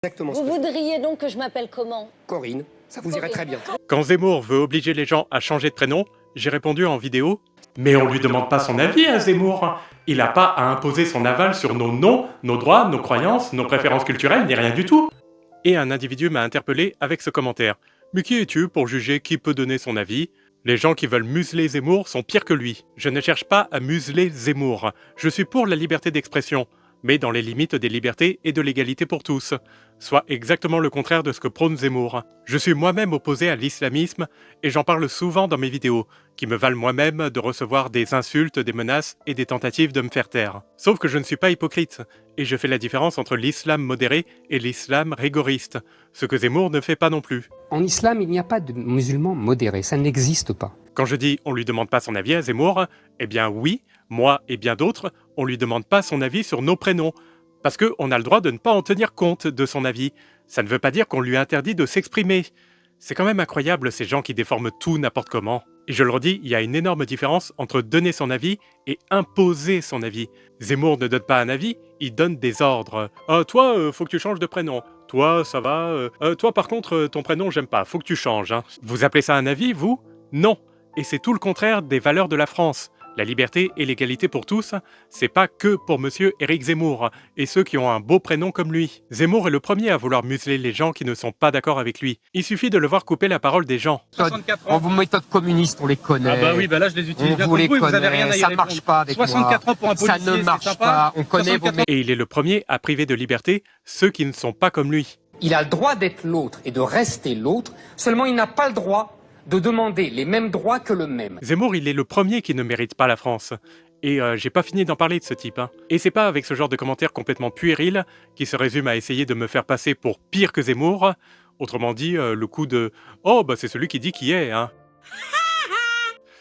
Exactement Vous ce que je- voudriez donc que je m'appelle comment? Corinne, ça vous irait très bien. Quand Zemmour veut obliger les gens à changer de prénom, j'ai répondu en vidéo « Mais on lui demande pas son avis à Zemmour. Il n'a pas à imposer son aval sur nos noms, nos droits, nos croyances, nos préférences culturelles, ni rien du tout. » Et un individu m'a interpellé avec ce commentaire « Mais qui es-tu pour juger qui peut donner son avis ? Les gens qui veulent museler Zemmour sont pires que lui. Je ne cherche pas à museler Zemmour. Je suis pour la liberté d'expression, mais dans les limites des libertés et de l'égalité pour tous, soit exactement le contraire de ce que prône Zemmour. Je suis moi-même opposé à l'islamisme et j'en parle souvent dans mes vidéos, qui me valent moi-même de recevoir des insultes, des menaces et des tentatives de me faire taire. Sauf que je ne suis pas hypocrite, et je fais la différence entre l'islam modéré et l'islam rigoriste, ce que Zemmour ne fait pas non plus. En islam, il n'y a pas de musulmans modérés, ça n'existe pas. Quand je dis on lui demande pas son avis à Zemmour, eh bien oui, moi et bien d'autres, on lui demande pas son avis sur nos prénoms. Parce qu'on a le droit de ne pas en tenir compte de son avis. Ça ne veut pas dire qu'on lui interdit de s'exprimer. C'est quand même incroyable ces gens qui déforment tout n'importe comment. Et je le redis, il y a une énorme différence entre donner son avis et imposer son avis. Zemmour ne donne pas un avis, il donne des ordres. Toi, faut que tu changes de prénom. Toi, ça va. Toi, par contre, ton prénom, j'aime pas, faut que tu changes. Hein. Vous appelez ça un avis, vous? Non. Et c'est tout le contraire des valeurs de la France. La liberté et l'égalité pour tous, c'est pas que pour monsieur Éric Zemmour et ceux qui ont un beau prénom comme lui. Zemmour est le premier à vouloir museler les gens qui ne sont pas d'accord avec lui. Il suffit de le voir couper la parole des gens. 64 ans. En vos méthodes communistes, on les connaît. Ah bah oui, bah là je les utilise bien on vous comme les vous et vous avez connaît, rien à y ça répondre. marche pas avec 64 moi. ans pour un policier, Ça ne marche c'est sympa. pas, on connaît vos 64 ans. Et il est le premier à priver de liberté ceux qui ne sont pas comme lui. Il a le droit d'être l'autre et de rester l'autre, seulement il n'a pas le droit de demander les mêmes droits que le même. Zemmour, il est le premier qui ne mérite pas la France. Et j'ai pas fini d'en parler de ce type. Hein. Et c'est pas avec ce genre de commentaires complètement puérils qui se résume à essayer de me faire passer pour pire que Zemmour. Autrement dit, le coup de « Oh, bah c'est celui qui dit qui est, hein !»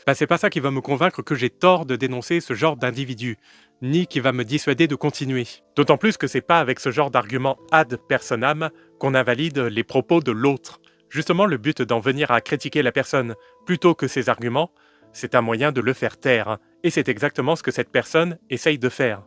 Bah c'est pas ça qui va me convaincre que j'ai tort de dénoncer ce genre d'individu, ni qui va me dissuader de continuer. D'autant plus que c'est pas avec ce genre d'argument ad personam qu'on invalide les propos de l'autre. Justement, le but d'en venir à critiquer la personne plutôt que ses arguments, c'est un moyen de le faire taire. Et c'est exactement ce que cette personne essaye de faire.